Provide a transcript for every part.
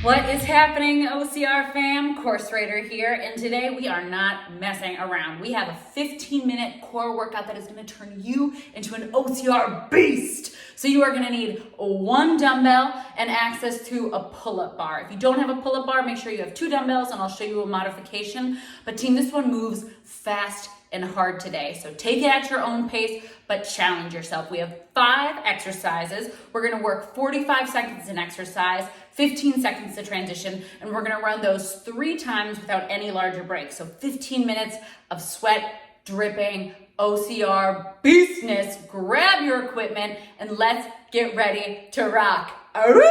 What is happening, OCR fam? Course Raider here, and today we are not messing around. We have a 15-minute core workout that is going to turn you into an OCR beast. So you are going to need one dumbbell and access to a pull-up bar. If you don't have a pull-up bar, make sure you have two dumbbells, and I'll show you a modification. But team, this one moves fast and hard today. So take it at your own pace, but challenge yourself. We have 5 exercises. We're going to work 45 seconds in exercise, 15 seconds to transition, and we're going to run those 3 times without any larger breaks. So 15 minutes of sweat dripping OCR beastness. Grab your equipment and let's get ready to rock. Aroo!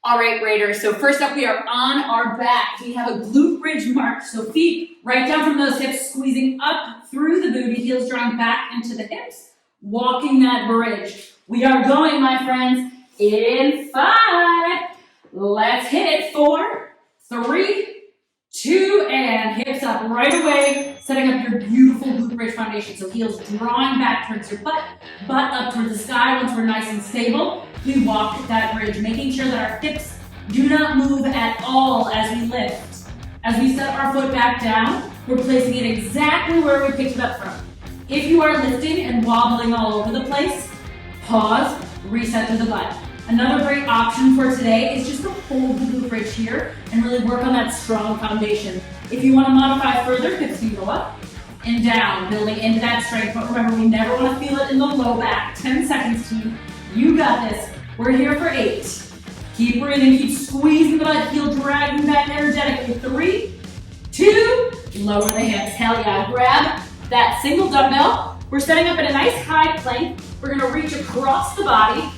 All right, Raiders, so first up we are on our back. We have a glute bridge march, so feet right down from those hips, squeezing up through the booty, heels drawing back into the hips, walking that bridge. We are going, my friends, in 5. Let's hit it. 4, 3, 2, and hips up right away, setting up your beautiful glute bridge foundation. So heels drawing back towards your butt up towards the sky. Once we're nice and stable, we walk that bridge, making sure that our hips do not move at all as we lift. As we set our foot back down, we're placing it exactly where we picked it up from. If you are lifting and wobbling all over the place, pause, reset to the butt. Another great option for today is just to hold the glute bridge here and really work on that strong foundation. If you want to modify further, hips can go up and down, building into that strength. But remember, we never want to feel it in the low back. 10 seconds, team. You got this. We're here for 8. Keep breathing, keep squeezing the butt, heel dragging back energetically. 3, 2, lower the hips. Hell yeah. Grab that single dumbbell. We're setting up in a nice high plank. We're going to reach across the body,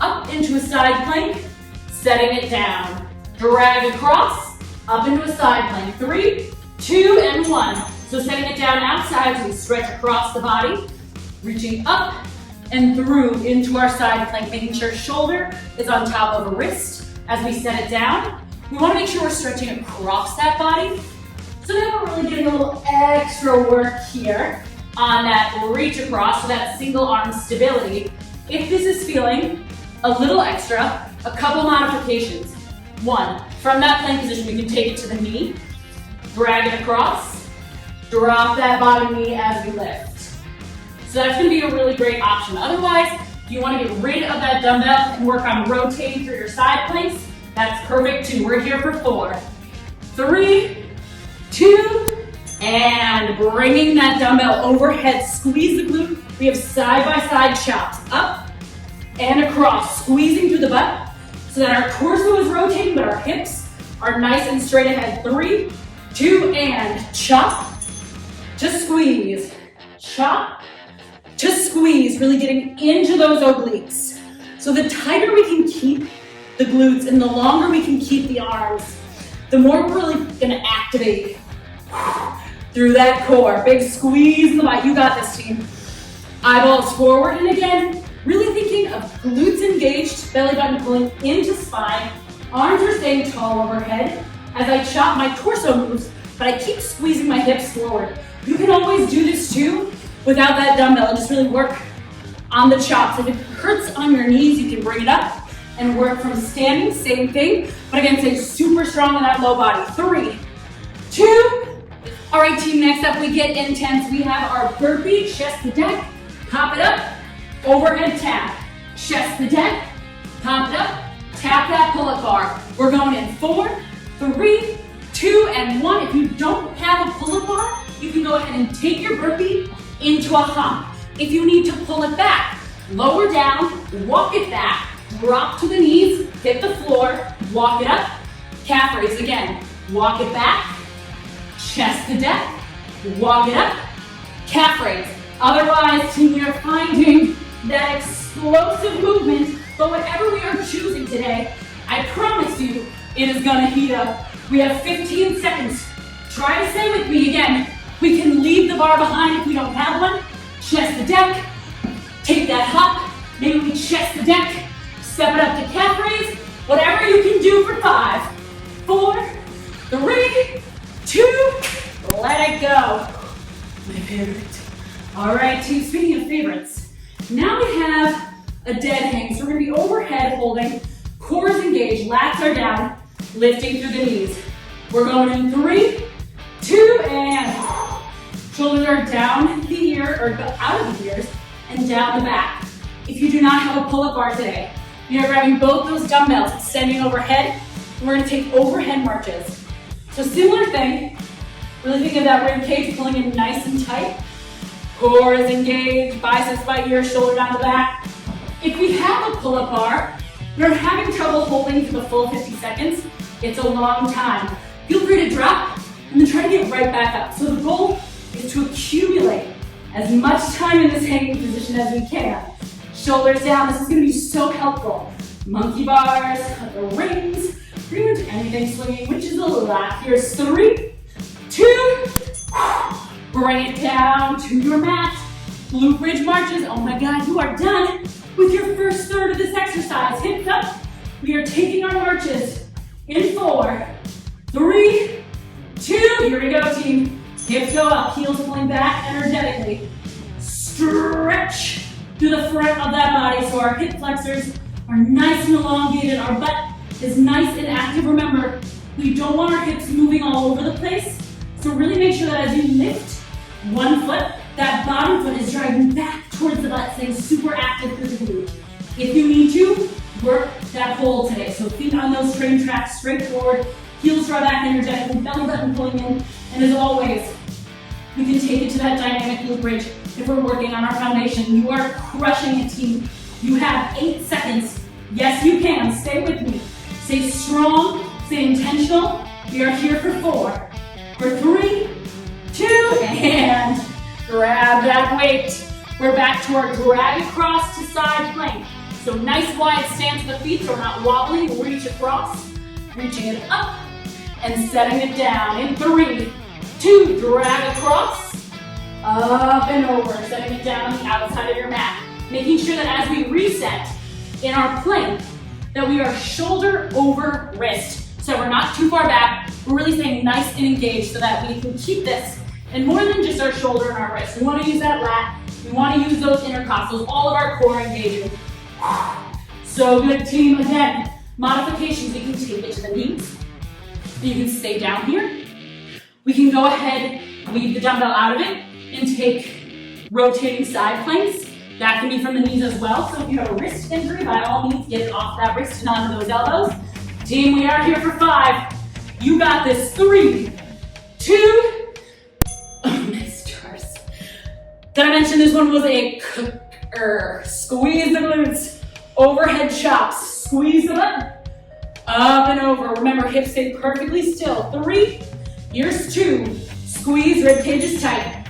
up into a side plank, setting it down. Drag across, up into a side plank. 3, 2, and 1. So setting it down outside as we stretch across the body, reaching up and through into our side plank, making sure shoulder is on top of a wrist as we set it down. We want to make sure we're stretching across that body. So now we're really getting a little extra work here on that reach across, so that single arm stability. If this is feeling a little extra, a couple modifications. 1, from that plank position, we can take it to the knee, drag it across, drop that bottom knee as we lift. So that's going to be a really great option. Otherwise, if you want to get rid of that dumbbell and work on rotating through your side planks, that's perfect too. We're here for 4, 3, 2, and bringing that dumbbell overhead. Squeeze the glute. We have side-by-side chops, up and across, squeezing through the butt so that our torso is rotating, but our hips are nice and straight ahead. 3, 2, and chop to squeeze, chop to squeeze, really getting into those obliques. So the tighter we can keep the glutes and the longer we can keep the arms, the more we're really gonna activate through that core. Big squeeze in the butt. You got this, team. Eyeballs forward, and again, really thinking of glutes engaged, belly button pulling into spine, arms are staying tall overhead. As I chop, my torso moves, but I keep squeezing my hips forward. You can always do this too without that dumbbell and just really work on the chops. If it hurts on your knees, you can bring it up and work from standing, same thing. But again, stay super strong in that low body. 3, 2, all right, team, next up we get intense. We have our burpee, chest to deck, pop it up, overhead tap, chest to deck, pop it up, tap that pull-up bar. We're going in 4, 3, 2, and 1. If you don't have a pull-up bar, you can go ahead and take your burpee into a hump. If you need to pull it back, lower down, walk it back, drop to the knees, hit the floor, walk it up, calf raise again, walk it back, chest to deck, walk it up, calf raise. Otherwise, team, we are finding that explosive movement, but whatever we are choosing today, I promise you, it is gonna heat up. We have 15 seconds. Try to stay with me again. We can leave the bar behind if we don't have one. Chest to deck, take that hop, maybe we chest to deck, step it up to calf raise, whatever you can do for 5, 4, 3, 2, let it go. My favorite. All right, team, speaking of favorites, now we have a dead hang. So we're gonna be overhead holding Core is engaged, lats are down, lifting through the knees. We're going in 3, 2, and shoulders are down the ear, or out of the ears, and down the back. If you do not have a pull-up bar today, you're grabbing both those dumbbells, extending overhead, and we're gonna take overhead marches. So similar thing, really think of that rib cage pulling in nice and tight. Core is engaged, biceps by ear, shoulder down the back. If we have a pull-up bar, you're having trouble holding for the full 50 seconds, it's a long time. Feel free to drop and then try to get right back up. So the goal is to accumulate as much time in this hanging position as we can. Shoulders down, this is gonna be so helpful. Monkey bars, the rings, pretty much anything swinging, which is a lat. Here's 3, 2, bring it down to your mat. Glute bridge marches, oh my God, you are done with your first third of this exercise. Hips up, we are taking our marches in 4, 3, 2, here we go team. Hips go up, heels pulling back energetically. Stretch through the front of that body so our hip flexors are nice and elongated, our butt is nice and active. Remember, we don't want our hips moving all over the place, so really make sure that as you lift one foot, that bottom foot is driving back towards the butt, staying super active through the glute. If you need to, work that hold today. So feet on those train tracks, straight forward, heels draw back energetically, belly button pulling in, and as always, we can take it to that dynamic glute bridge if we're working on our foundation. You are crushing it, team. You have 8 seconds. Yes, you can. Stay with me. Stay strong, stay intentional. We are here for 4, for 3, 2, and grab that weight. We're back to our drag across to side plank. So nice wide stance with the feet so we're not wobbling. Reach across, reaching it up, and setting it down. In 3, 2, drag across, up and over, setting it down on the outside of your mat. Making sure that as we reset in our plank, that we are shoulder over wrist. So we're not too far back, we're really staying nice and engaged so that we can keep this in more than just our shoulder and our wrist. We want to use that lat, we want to use those intercostals, all of our core engaging. So good team, again, modifications, we can take it to the knees. You can stay down here. We can go ahead, leave the dumbbell out of it, and take rotating side planks. That can be from the knees as well. So if you have a wrist injury, by all means, get it off that wrist and onto those elbows. Team, we are here for 5. You got this. 3, 2, oh, nice stars. Did I mention this one was a cooker? Squeeze the glutes, overhead chops, squeeze the butt, up and over. Remember, hips stay perfectly still. 3, here's 2, squeeze, rib cage is tight.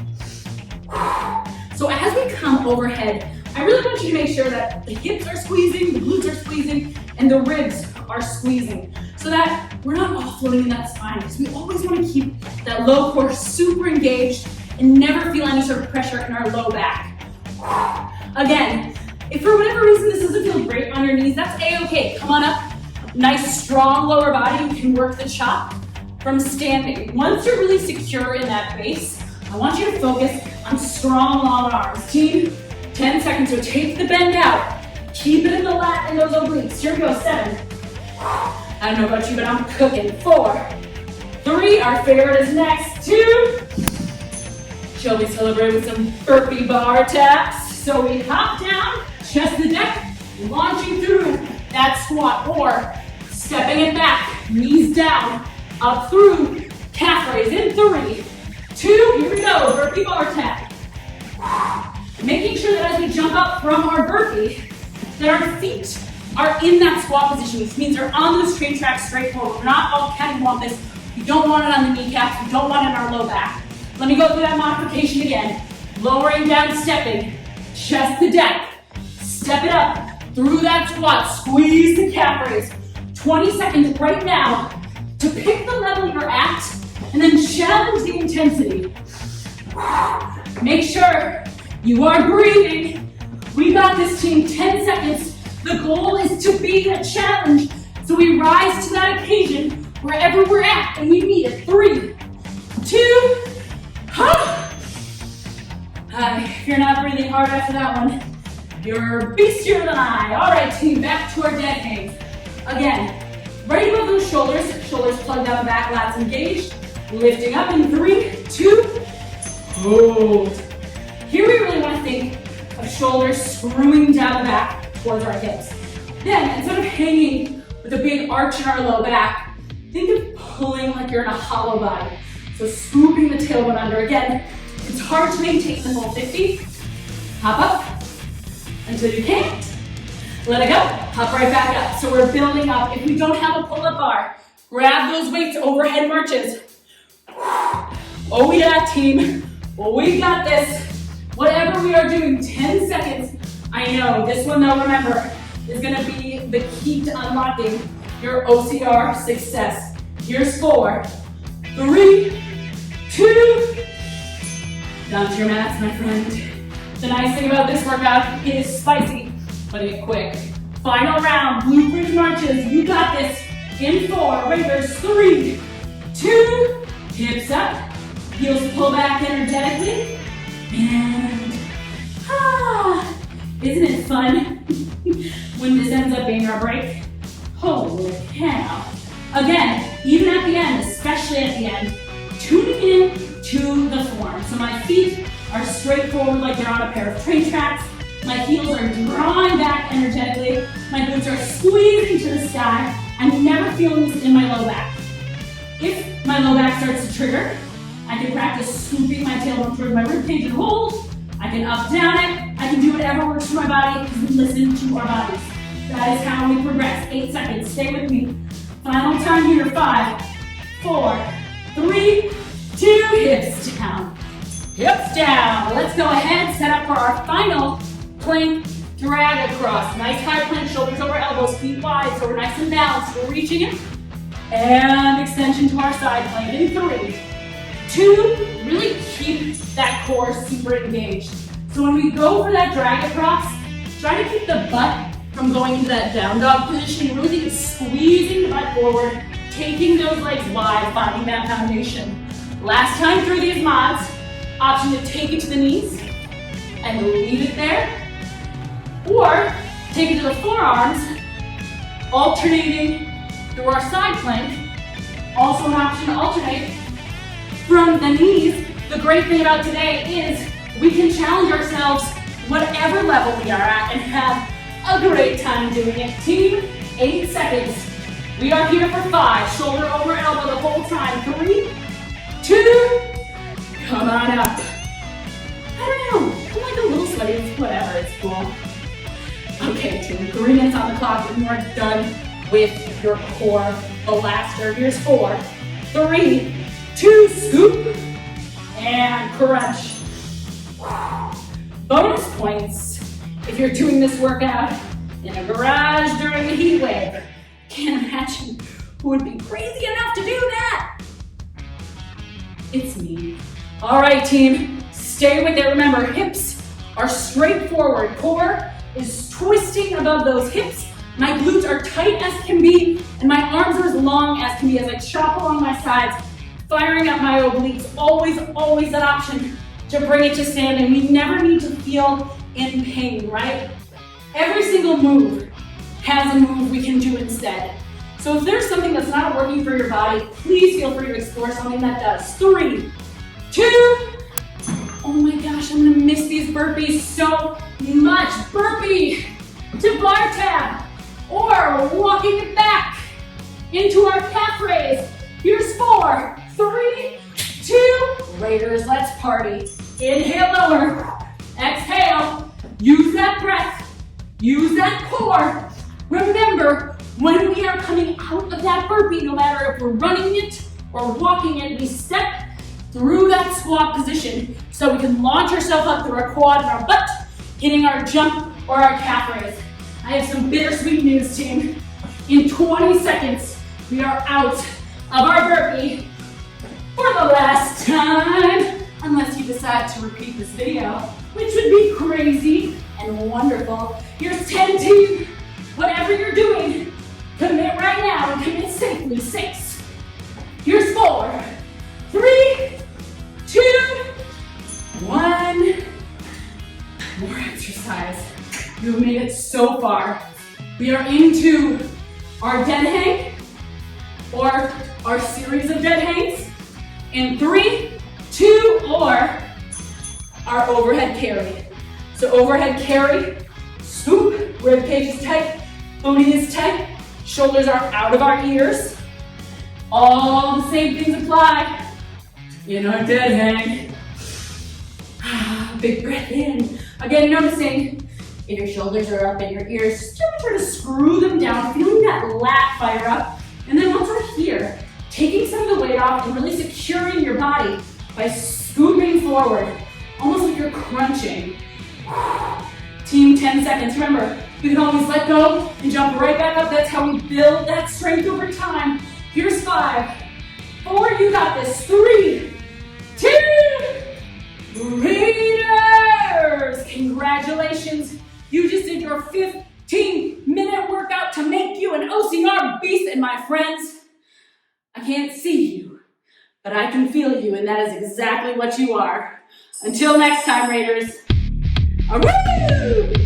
So as we come overhead, I really want you to make sure that the hips are squeezing, the glutes are squeezing, and the ribs are squeezing, so that we're not offloading in that spine, because we always want to keep that low core super engaged and never feel any sort of pressure in our low back. Again, if for whatever reason this doesn't feel great on your knees, that's a-okay. Come on up, nice strong lower body. You can work the chop from standing. Once you're really secure in that base, I want you to focus on strong long arms. Team, 10 seconds, so take the bend out. Keep it in the lat and those obliques. Here we go, 7. I don't know about you, but I'm cooking. 4, 3, our favorite is next. 2, shall we celebrate with some burpee bar taps? So we hop down, chest to deck, launching through that squat, or stepping it back, knees down, up through, calf raise in 3, 2, here we go, burpee bar tap. Making sure that as we jump up from our burpee, that our feet are in that squat position, which means they're on those train tracks straight forward. We're not all cattywampus this. We don't want it on the kneecaps, we don't want it in our low back. Let me go through that modification again. Lowering down, stepping, chest to deck, step it up through that squat, squeeze the calf raise. 20 seconds right now to pick the level you're at, and then challenge the intensity. Make sure you are breathing. We got this, team. 10 seconds. The goal is to be a challenge, so we rise to that occasion wherever we're at, and we meet it. 3, 2, if you're not breathing hard after that one, you're beastier than I. All right, team, back to our dead hangs. Again, right above those shoulders, shoulders plugged down the back, lats engaged. Lifting up in 3, 2, hold. Here we really want to think of shoulders screwing down the back towards our hips. Then, instead of hanging with a big arch in our low back, think of pulling like you're in a hollow body. So scooping the tailbone under. Again, it's hard to maintain the full 50. Hop up until you can't. Let it go. Hop right back up. So we're building up. If we don't have a pull-up bar, grab those weights, overhead marches. Oh yeah, team. Well, we got this. Whatever we are doing, 10 seconds. I know, this one though, remember, is gonna be the key to unlocking your OCR success. Here's 4, 3, 2, down to your mats, my friend. The nice thing about this workout, it is spicy, but it's quick. Final round, glute bridge marches. You got this. In 4, regulars, 3, 2, hips up, heels pull back energetically, and isn't it fun when this ends up being our break? Holy cow. Again, even at the end, especially at the end, tuning in to the form. So my feet are straight forward like they're on a pair of train tracks. My heels are drawing back energetically. My glutes are squeezing to the sky. I'm never feeling this in my low back. If my low back starts to trigger, I can practice scooping my tailbone towards my ribcage and hold. I can up down it. I can do whatever works for my body because we listen to our bodies. That is how we progress. 8 seconds. Stay with me. Final time here. 5, 4, 3, 2. Hips down. Hips down. Let's go ahead. Set up for our final plank drag across. Nice high plank. Shoulders over elbows. Feet wide. So we're nice and balanced. We're reaching it. And extension to our side plank in 3, 2, really keep that core super engaged. So when we go for that drag across, try to keep the butt from going into that down dog position. Really think of squeezing the butt forward, taking those legs wide, finding that foundation. Last time through these mods, option to take it to the knees and leave it there, or take it to the forearms, alternating through our side plank. Also an option to alternate from the knees. The great thing about today is we can challenge ourselves whatever level we are at and have a great time doing it. Team, 8 seconds. We are here for 5. Shoulder over elbow the whole time. 3, 2, come on up. I don't know, I'm like a little sweaty. It's whatever, it's cool. Okay, team, 3 minutes on the clock and you are done with your core blaster. Here's 4, 3, 2, scoop, and crunch. Bonus points if you're doing this workout in a garage during a heat wave. Can't imagine who would be crazy enough to do that. It's me. All right, team, stay with it. Remember, hips are straight forward. Core is twisting above those hips. My glutes are tight as can be, and my arms are as long as can be as I chop along my sides, firing up my obliques. Always, always that option to bring it to standing. We never need to feel in pain, right? Every single move has a move we can do instead. So if there's something that's not working for your body, please feel free to explore something that does. 3, 2, oh my gosh, I'm gonna miss these burpees so much. Burpee to bar tab, or walking it back into our calf raise. Here's 4, 3, 2, Raiders, let's party. Inhale, lower, exhale, use that breath, use that core. Remember, when we are coming out of that burpee, no matter if we're running it or walking it, we step through that squat position so we can launch ourselves up through our quad and our butt, hitting our jump or our calf raise. I have some bittersweet news, team. In 20 seconds, we are out of our burpee for the last time, unless you decide to repeat this video, which would be crazy and wonderful. Here's 10, team. Whatever you're doing, commit right now and commit safely. 6. Here's 4, 3, 2, 1. More exercise. You've made it so far. We are into our dead hang or our series of dead hangs in 3, 2, or our overhead carry. So overhead carry, scoop, rib cage is tight, booty is tight, shoulders are out of our ears. All the same things apply in our dead hang. Big breath in. Again, noticing if your shoulders are up in your ears, just try to screw them down, feeling that lat fire up. And then once we're here, taking some of the weight off and really securing your body by scooping forward, almost like you're crunching. Team, 10 seconds. Remember, we can always let go and jump right back up. That's how we build that strength over time. Here's 5, 4, you got this. 3, 2, Raiders! Congratulations. You just did your 15-minute workout to make you an OCR beast. And my friends, I can't see you, but I can feel you, and that is exactly what you are. Until next time, Raiders. Woo!